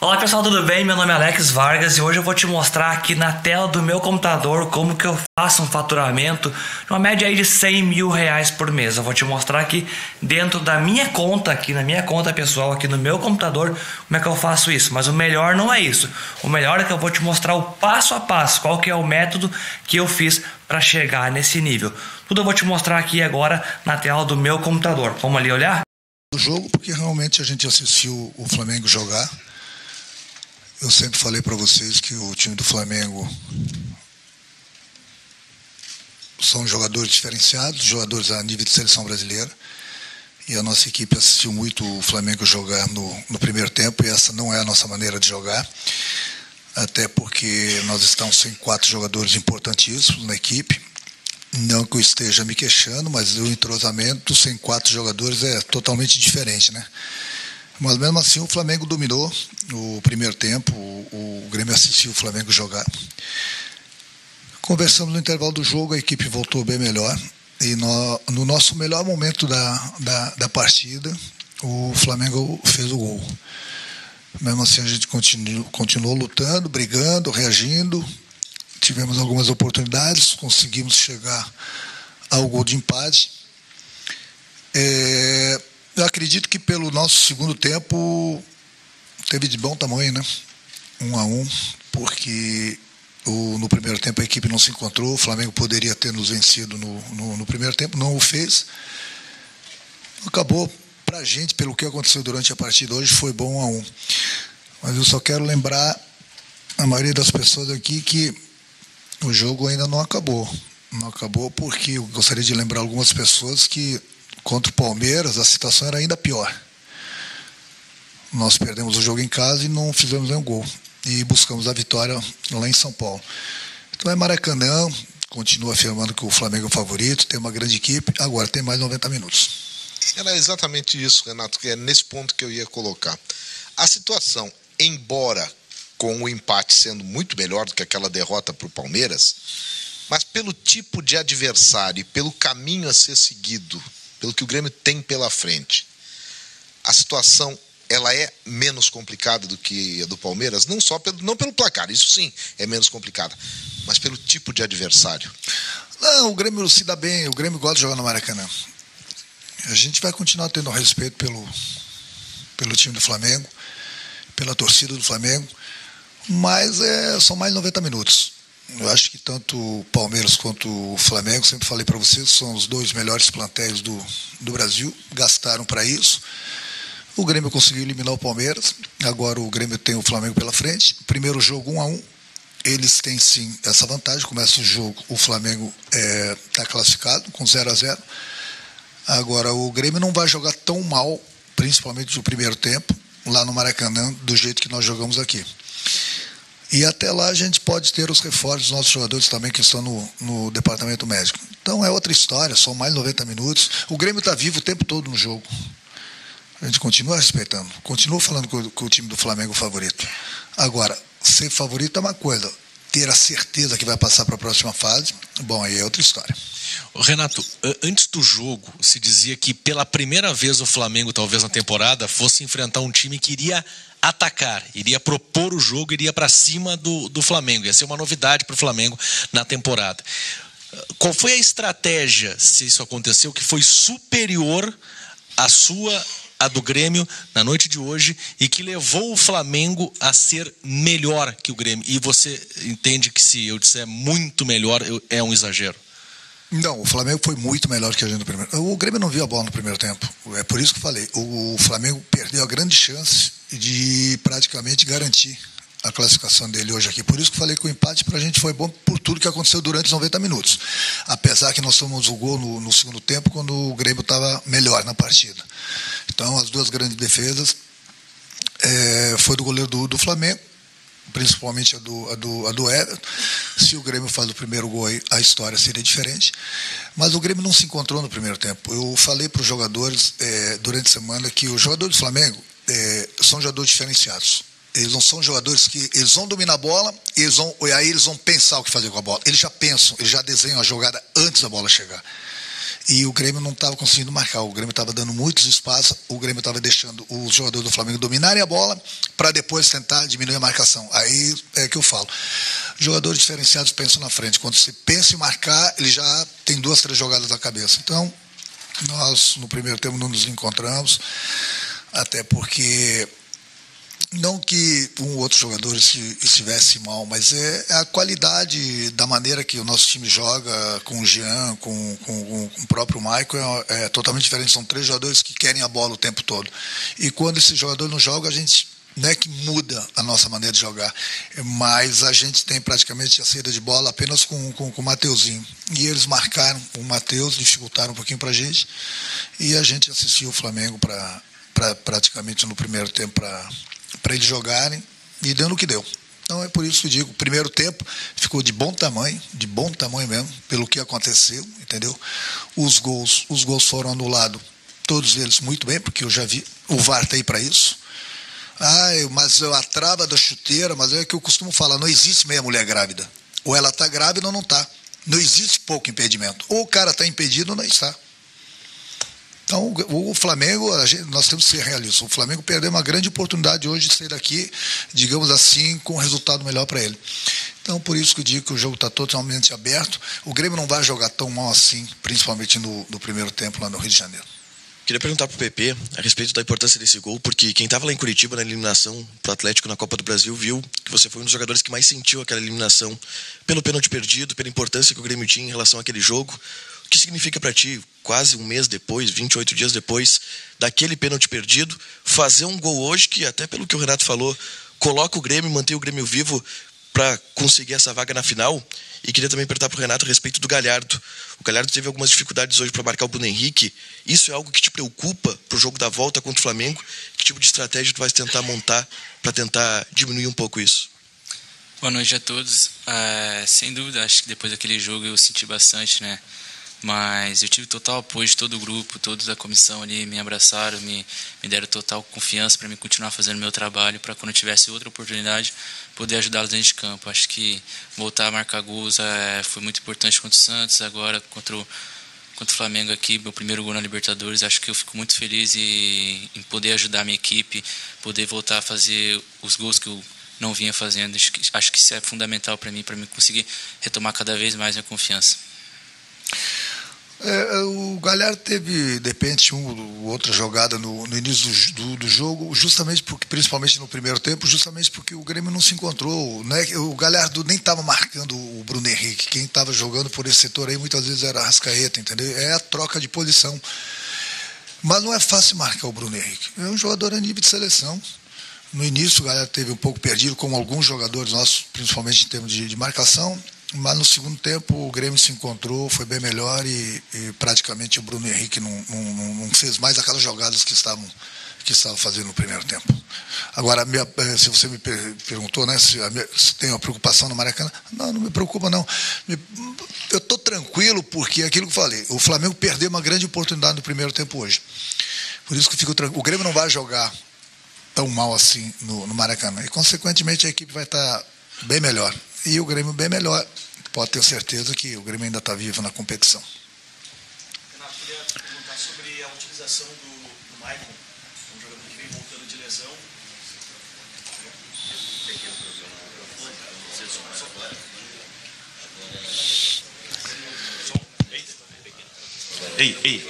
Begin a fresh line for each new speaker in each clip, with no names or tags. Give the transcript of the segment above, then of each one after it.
Olá pessoal, tudo bem? Meu nome é Alex Vargas e hoje eu vou te mostrar aqui na tela do meu computador como que eu faço um faturamento de uma média aí de 100 mil reais por mês. Eu vou te mostrar aqui dentro da minha conta, aqui na minha conta pessoal, aqui no meu computador, como é que eu faço isso. Mas o melhor não é isso. O melhor é que eu vou te mostrar o passo a passo, qual que é o método que eu fiz para chegar nesse nível. Tudo eu vou te mostrar aqui agora na tela do meu computador. Vamos ali olhar?
O jogo, porque realmente a gente assistiu o Flamengo jogar. Eu sempre falei para vocês que o time do Flamengo são jogadores diferenciados, jogadores a nível de seleção brasileira. E a nossa equipe assistiu muito o Flamengo jogar no primeiro tempo, e essa não é a nossa maneira de jogar. Até porque nós estamos sem 4 jogadores importantíssimos na equipe. Não que eu esteja me queixando, mas o entrosamento sem 4 jogadores é totalmente diferente, né? Mas mesmo assim o Flamengo dominou o primeiro tempo, o Grêmio assistiu o Flamengo jogar. Conversamos no intervalo do jogo, a equipe voltou bem melhor. E no nosso melhor momento da partida, o Flamengo fez o gol. Mesmo assim a gente continuou lutando, brigando, reagindo. Tivemos algumas oportunidades, conseguimos chegar ao gol de empate. Eu acredito que pelo nosso segundo tempo teve de bom tamanho, né? 1-1, porque no primeiro tempo a equipe não se encontrou. O Flamengo poderia ter nos vencido no primeiro tempo, não o fez. Acabou, pra gente, pelo que aconteceu durante a partida hoje, foi bom 1-1. Mas eu só quero lembrar a maioria das pessoas aqui que o jogo ainda não acabou. Não acabou porque eu gostaria de lembrar algumas pessoas que contra o Palmeiras a situação era ainda pior. Nós perdemos o jogo em casa e não fizemos nenhum gol. E buscamos a vitória lá em São Paulo. Então é Maracanã, continua afirmando que o Flamengo é o favorito, tem uma grande equipe, agora tem mais 90 minutos.
Era exatamente isso, Renato, que é nesse ponto que eu ia colocar. A situação, embora com o empate sendo muito melhor do que aquela derrota para o Palmeiras, mas pelo tipo de adversário e pelo caminho a ser seguido, pelo que o Grêmio tem pela frente, a situação ela é menos complicada do que a do Palmeiras, não pelo placar, isso sim é menos complicada, mas pelo tipo de adversário.
Não, o Grêmio se dá bem, o Grêmio gosta de jogar no Maracanã. A gente vai continuar tendo respeito pelo time do Flamengo, pela torcida do Flamengo, mas são mais 90 minutos. Eu acho que tanto o Palmeiras quanto o Flamengo, sempre falei para vocês, são os 2 melhores plantéis do Brasil, gastaram para isso. O Grêmio conseguiu eliminar o Palmeiras, agora o Grêmio tem o Flamengo pela frente. Primeiro jogo 1-1, eles têm sim essa vantagem, começa o jogo, o Flamengo está classificado com 0-0. Agora o Grêmio não vai jogar tão mal, principalmente no primeiro tempo, lá no Maracanã, do jeito que nós jogamos aqui. E até lá a gente pode ter os reforços dos nossos jogadores também que estão no departamento médico. Então é outra história, são mais 90 minutos. O Grêmio está vivo o tempo todo no jogo. A gente continua respeitando, continua falando que o time do Flamengo é o favorito. Agora, ser favorito é uma coisa, ter a certeza que vai passar para a próxima fase, bom, aí é outra história.
Renato, antes do jogo se dizia que pela primeira vez o Flamengo, talvez na temporada, fosse enfrentar um time que iria atacar, iria propor o jogo, iria para cima do Flamengo, ia ser uma novidade para o Flamengo na temporada. Qual foi a estratégia, se isso aconteceu, que foi superior à do Grêmio na noite de hoje e que levou o Flamengo a ser melhor que o Grêmio? E você entende que se eu disser muito melhor é um exagero?
Não, o Flamengo foi muito melhor que a gente no primeiro. O Grêmio não viu a bola no primeiro tempo. É por isso que eu falei. O Flamengo perdeu a grande chance de praticamente garantir a classificação dele hoje aqui. Por isso que eu falei que o empate para a gente foi bom por tudo que aconteceu durante os 90 minutos. Apesar que nós tomamos o gol no segundo tempo, quando o Grêmio estava melhor na partida. Então, as 2 grandes defesas foi do goleiro do Flamengo, principalmente a do Everton. Se o Grêmio faz o primeiro gol aí, a história seria diferente. Mas o Grêmio não se encontrou no primeiro tempo. Eu falei para os jogadores durante a semana que os jogadores do Flamengo são jogadores diferenciados. Eles não são jogadores que eles vão dominar a bola e aí eles vão pensar o que fazer com a bola. Eles já pensam, eles já desenham a jogada antes da bola chegar. e o Grêmio não estava conseguindo marcar. O Grêmio estava dando muitos espaços, o Grêmio estava deixando os jogadores do Flamengo dominarem a bola para depois tentar diminuir a marcação. Aí é que eu falo. Jogadores diferenciados pensam na frente. Quando você pensa em marcar, ele já tem 2, 3 jogadas na cabeça. Então, nós no primeiro tempo não nos encontramos, até porque não que um ou outro jogador estivesse mal, mas é a qualidade da maneira que o nosso time joga com o Jean, com o próprio Michael, é totalmente diferente. São 3 jogadores que querem a bola o tempo todo. E quando esse jogador não joga, a gente não é que muda a nossa maneira de jogar, mas a gente tem praticamente a saída de bola apenas com o Mateuzinho. E eles marcaram o Mateus, dificultaram um pouquinho para a gente, e a gente assistiu o Flamengo praticamente no primeiro tempo para eles jogarem, e dando o que deu. Então é por isso que eu digo, o primeiro tempo ficou de bom tamanho mesmo, pelo que aconteceu, entendeu? Os gols foram anulados, todos eles muito bem, porque eu já vi, o VAR está aí para isso. Mas a trava da chuteira, mas é que eu costumo falar, não existe meia mulher grávida. Ou ela está grávida ou não está. Não existe pouco impedimento. Ou o cara está impedido ou não está. Então, o Flamengo, nós temos que ser realistas. O Flamengo perdeu uma grande oportunidade hoje de sair daqui, digamos assim, com um resultado melhor para ele. Então, por isso que eu digo que o jogo está totalmente aberto. O Grêmio não vai jogar tão mal assim, principalmente no primeiro tempo lá no Rio de Janeiro.
Queria perguntar para o PP a respeito da importância desse gol, porque quem estava lá em Curitiba na eliminação para o Atlético na Copa do Brasil viu que você foi um dos jogadores que mais sentiu aquela eliminação pelo pênalti perdido, pela importância que o Grêmio tinha em relação àquele jogo. O que significa para ti, quase um mês depois, 28 dias depois daquele pênalti perdido, fazer um gol hoje que, até pelo que o Renato falou, coloca o Grêmio, mantém o Grêmio vivo para conseguir essa vaga na final? E queria também perguntar para o Renato a respeito do Galhardo. O Galhardo teve algumas dificuldades hoje para marcar o Bruno Henrique. Isso é algo que te preocupa para o jogo da volta contra o Flamengo? Que tipo de estratégia tu vais tentar montar para tentar diminuir um pouco isso?
Boa noite a todos. Sem dúvida, acho que depois daquele jogo eu senti bastante, né? Mas eu tive total apoio de todo o grupo, todos da comissão ali me abraçaram, me deram total confiança para mim continuar fazendo meu trabalho, para quando eu tivesse outra oportunidade poder ajudá-los dentro de campo. Acho que voltar a marcar gols foi muito importante contra o Santos, agora contra o Flamengo aqui, meu primeiro gol na Libertadores. Acho que eu fico muito feliz em poder ajudar a minha equipe, poder voltar a fazer os gols que eu não vinha fazendo. Acho que isso é fundamental para mim conseguir retomar cada vez mais minha confiança.
O Galhardo teve, de repente, outra jogada no início do jogo, justamente porque, principalmente no primeiro tempo, justamente porque o Grêmio não se encontrou, né? O Galhardo nem estava marcando o Bruno Henrique. Quem estava jogando por esse setor aí muitas vezes era a Arrascaeta, entendeu? É a troca de posição. Mas não é fácil marcar o Bruno Henrique. É um jogador a nível de seleção. No início o Galhardo teve um pouco perdido, como alguns jogadores nossos, principalmente em termos de marcação. Mas no segundo tempo o Grêmio se encontrou, foi bem melhor e praticamente o Bruno Henrique não fez mais aquelas jogadas que estava fazendo no primeiro tempo. Agora, se você me perguntou, né, se tem uma preocupação no Maracanã, não me preocupa não. Eu estou tranquilo porque é aquilo que eu falei, o Flamengo perdeu uma grande oportunidade no primeiro tempo hoje. Por isso que eu fico tranquilo. O Grêmio não vai jogar tão mal assim no Maracanã e, consequentemente, a equipe vai estar bem melhor. E o Grêmio bem melhor. Pode ter certeza que o Grêmio ainda está vivo na competição.
Renato, queria perguntar sobre a utilização do Maicon, um jogador que vem voltando de lesão.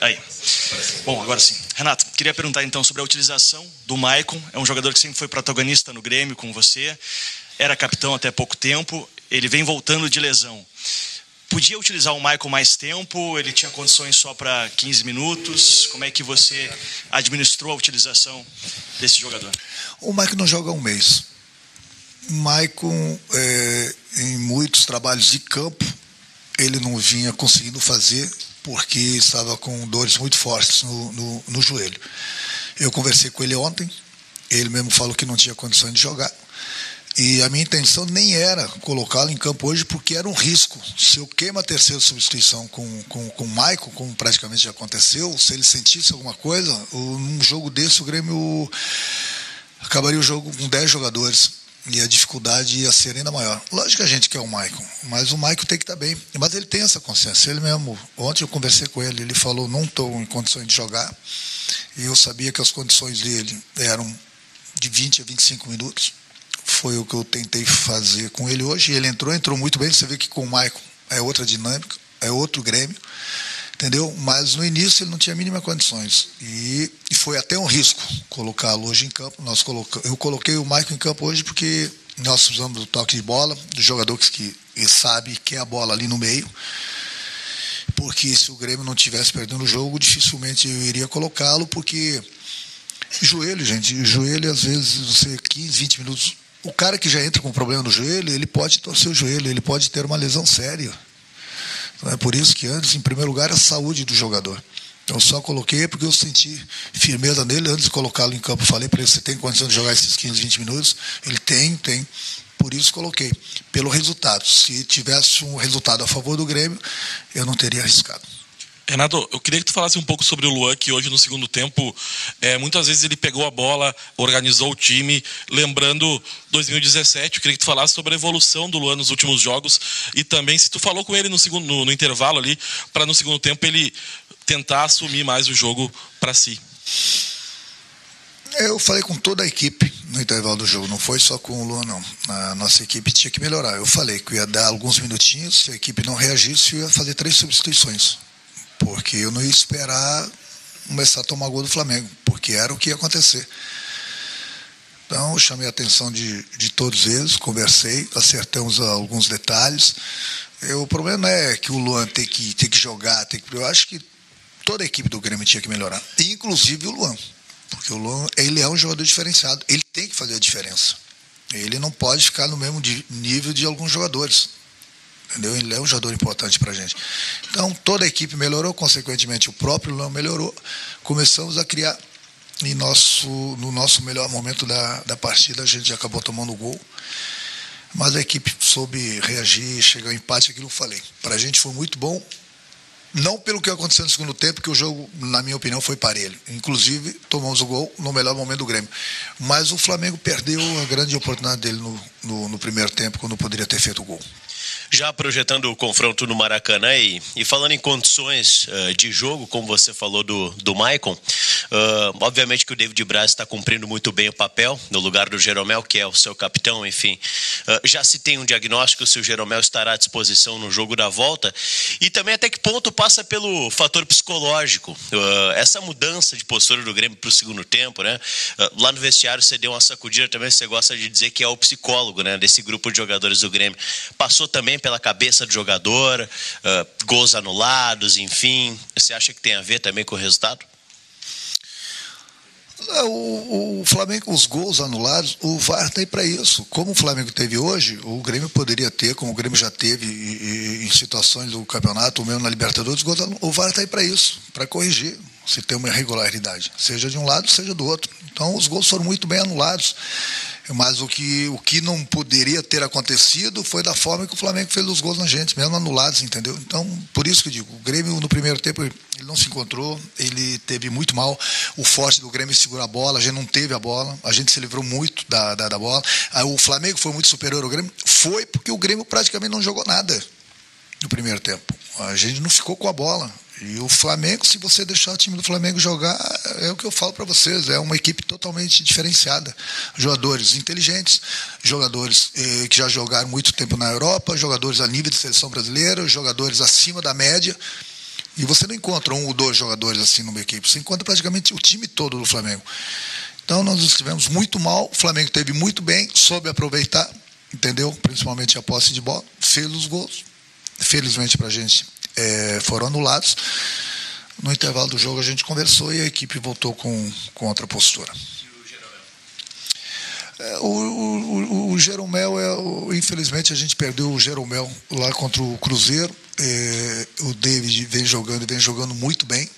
Aí. Bom, agora sim. Renato, queria perguntar então sobre a utilização do Maicon. É um jogador que sempre foi protagonista no Grêmio com você. Era capitão até pouco tempo, ele vem voltando de lesão. Podia utilizar o Michael mais tempo? Ele tinha condições só para 15 minutos? Como é que você administrou a utilização desse jogador?
O Michael não joga há um mês. O Michael, em muitos trabalhos de campo, ele não vinha conseguindo fazer porque estava com dores muito fortes no joelho. Eu conversei com ele ontem, ele mesmo falou que não tinha condições de jogar. E a minha intenção nem era colocá-lo em campo hoje, porque era um risco. Se eu queimo a terceira substituição com o Maicon, como praticamente já aconteceu, se ele sentisse alguma coisa, num jogo desse o Grêmio acabaria o jogo com 10 jogadores. e a dificuldade ia ser ainda maior. Lógico que a gente quer o Maicon, mas o Maicon tem que estar bem. Mas ele tem essa consciência. Ele mesmo, ontem eu conversei com ele, ele falou, não estou em condições de jogar. E eu sabia que as condições dele eram de 20 a 25 minutos. Foi o que eu tentei fazer com ele hoje. Ele entrou muito bem. Você vê que com o Maicon é outra dinâmica, é outro Grêmio. Entendeu? Mas no início ele não tinha mínimas condições. E foi até um risco colocá-lo hoje em campo. Eu coloquei o Maicon em campo hoje porque nós usamos o toque de bola, do jogador que sabe que é a bola ali no meio. Porque se o Grêmio não tivesse perdendo o jogo, dificilmente eu iria colocá-lo, porque joelho, gente, joelho às vezes você 15, 20 minutos. O cara que já entra com problema no joelho, ele pode torcer o joelho, ele pode ter uma lesão séria. Então é por isso que antes, em primeiro lugar, a saúde do jogador. Então só coloquei porque eu senti firmeza nele antes de colocá-lo em campo. Falei para ele, você tem condição de jogar esses 15, 20 minutos? Ele tem. Por isso coloquei. Pelo resultado. Se tivesse um resultado a favor do Grêmio, eu não teria arriscado.
Renato, eu queria que tu falasse um pouco sobre o Luan, que hoje no segundo tempo, muitas vezes ele pegou a bola, organizou o time, lembrando 2017, eu queria que tu falasse sobre a evolução do Luan nos últimos jogos e também se tu falou com ele no intervalo ali, para no segundo tempo ele tentar assumir mais o jogo para si.
Eu falei com toda a equipe no intervalo do jogo, não foi só com o Luan, não. A nossa equipe tinha que melhorar. Eu falei que eu ia dar alguns minutinhos, se a equipe não reagisse, eu ia fazer 3 substituições. Porque eu não ia esperar começar a tomar gol do Flamengo, porque era o que ia acontecer. Então, eu chamei a atenção de todos eles, conversei, acertamos alguns detalhes. O problema não é que o Luan tem que jogar, eu acho que toda a equipe do Grêmio tinha que melhorar, inclusive o Luan, porque o Luan, ele é um jogador diferenciado, ele tem que fazer a diferença. Ele não pode ficar no mesmo nível de alguns jogadores. Entendeu? Ele é um jogador importante para a gente. Então, toda a equipe melhorou, consequentemente, o próprio Luan melhorou. Começamos a criar. E no nosso melhor momento da partida, a gente acabou tomando o gol. Mas a equipe soube reagir, chegou ao empate, aquilo que eu falei. Para a gente foi muito bom. Não pelo que aconteceu no segundo tempo, que o jogo, na minha opinião, foi parelho. Inclusive, tomamos o gol no melhor momento do Grêmio. Mas o Flamengo perdeu a grande oportunidade dele no primeiro tempo, quando poderia ter feito o gol.
Já projetando o confronto no Maracanã e falando em condições de jogo, como você falou do Maicon, obviamente que o David Braz está cumprindo muito bem o papel no lugar do Jeromel, que é o seu capitão, enfim. Já se tem um diagnóstico se o Jeromel estará à disposição no jogo da volta e também até que ponto passa pelo fator psicológico. Essa mudança de postura do Grêmio para o segundo tempo, né? Lá no vestiário você deu uma sacudida também, você gosta de dizer que é o psicólogo, né, desse grupo de jogadores do Grêmio. Passou também pela cabeça do jogador, gols anulados, enfim. Você acha que tem a ver também com o resultado?
O Flamengo, os gols anulados, o VAR está aí para isso. Como o Flamengo teve hoje, o Grêmio poderia ter, como o Grêmio já teve em situações do campeonato, ou mesmo na Libertadores, o VAR está aí para isso, para corrigir se tem uma irregularidade, seja de um lado, seja do outro. Então os gols foram muito bem anulados. Mas o que não poderia ter acontecido foi da forma que o Flamengo fez os gols na gente, mesmo anulados, entendeu? Então, por isso que eu digo, o Grêmio no primeiro tempo ele não se encontrou, ele teve muito mal. O forte do Grêmio é segurar a bola, a gente não teve a bola, a gente se livrou muito da bola. Aí, o Flamengo foi muito superior ao Grêmio, foi porque o Grêmio praticamente não jogou nada no primeiro tempo. A gente não ficou com a bola. E o Flamengo, se você deixar o time do Flamengo jogar, é o que eu falo para vocês, é uma equipe totalmente diferenciada. Jogadores inteligentes, jogadores que já jogaram muito tempo na Europa, jogadores a nível de seleção brasileira, jogadores acima da média. E você não encontra 1 ou 2 jogadores assim numa equipe, você encontra praticamente o time todo do Flamengo. Então nós estivemos muito mal, o Flamengo teve muito bem, soube aproveitar, entendeu? Principalmente a posse de bola, fez os gols. Felizmente para a gente foram anulados. No intervalo do jogo a gente conversou e a equipe voltou com outra postura. O Jeromel, infelizmente a gente perdeu o Jeromel lá contra o Cruzeiro. O David vem jogando muito bem.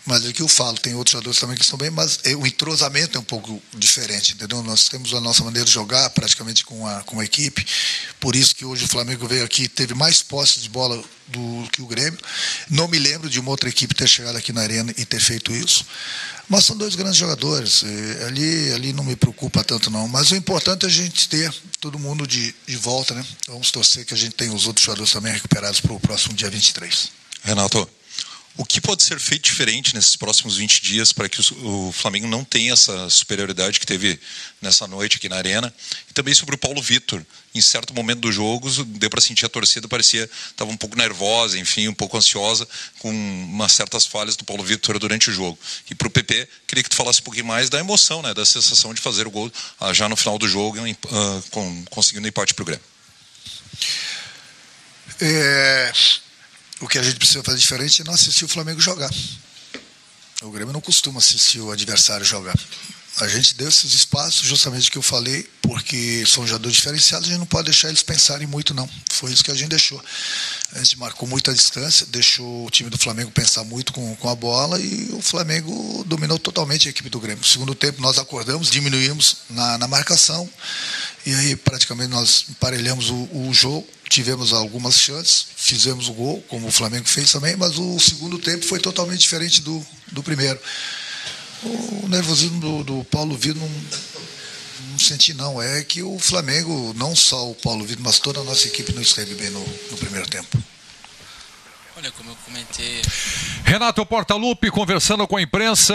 Mas é o que eu falo, tem outros jogadores também que estão bem, mas o entrosamento é um pouco diferente, entendeu? Nós temos a nossa maneira de jogar praticamente com a equipe, por isso que hoje o Flamengo veio aqui, teve mais posses de bola do que o Grêmio. Não me lembro de uma outra equipe ter chegado aqui na Arena e ter feito isso. Mas são dois grandes jogadores, ali não me preocupa tanto não, mas o importante é a gente ter todo mundo de volta, né? Vamos torcer que a gente tenha os outros jogadores também recuperados para o próximo dia 23.
Renato, o que pode ser feito diferente nesses próximos 20 dias para que o Flamengo não tenha essa superioridade que teve nessa noite aqui na Arena? E também sobre o Paulo Vitor. Em certo momento do jogo, deu para sentir a torcida, estava um pouco nervosa, enfim, um pouco ansiosa, com umas certas falhas do Paulo Vitor durante o jogo. E para o PP, queria que tu falasse um pouquinho mais da emoção, né, da sensação de fazer o gol já no final do jogo, conseguindo empate para o Grêmio.
O que a gente precisa fazer diferente é não assistir o Flamengo jogar. O Grêmio não costuma assistir o adversário jogar. A gente deu esses espaços, justamente o que eu falei, porque são jogadores diferenciados, a gente não pode deixar eles pensarem muito, não. Foi isso que a gente deixou. A gente marcou muita distância, deixou o time do Flamengo pensar muito com a bola e o Flamengo dominou totalmente a equipe do Grêmio. No segundo tempo nós acordamos, diminuímos na marcação e aí praticamente nós emparelhamos o jogo. Tivemos algumas chances, fizemos o gol, como o Flamengo fez também, mas o segundo tempo foi totalmente diferente do primeiro. O nervosismo do Paulo Vitor não senti não. É que o Flamengo, não só o Paulo Vitor, mas toda a nossa equipe não esteve bem no primeiro tempo.
Olha, como eu comentei...
Renato Portaluppi conversando com a imprensa.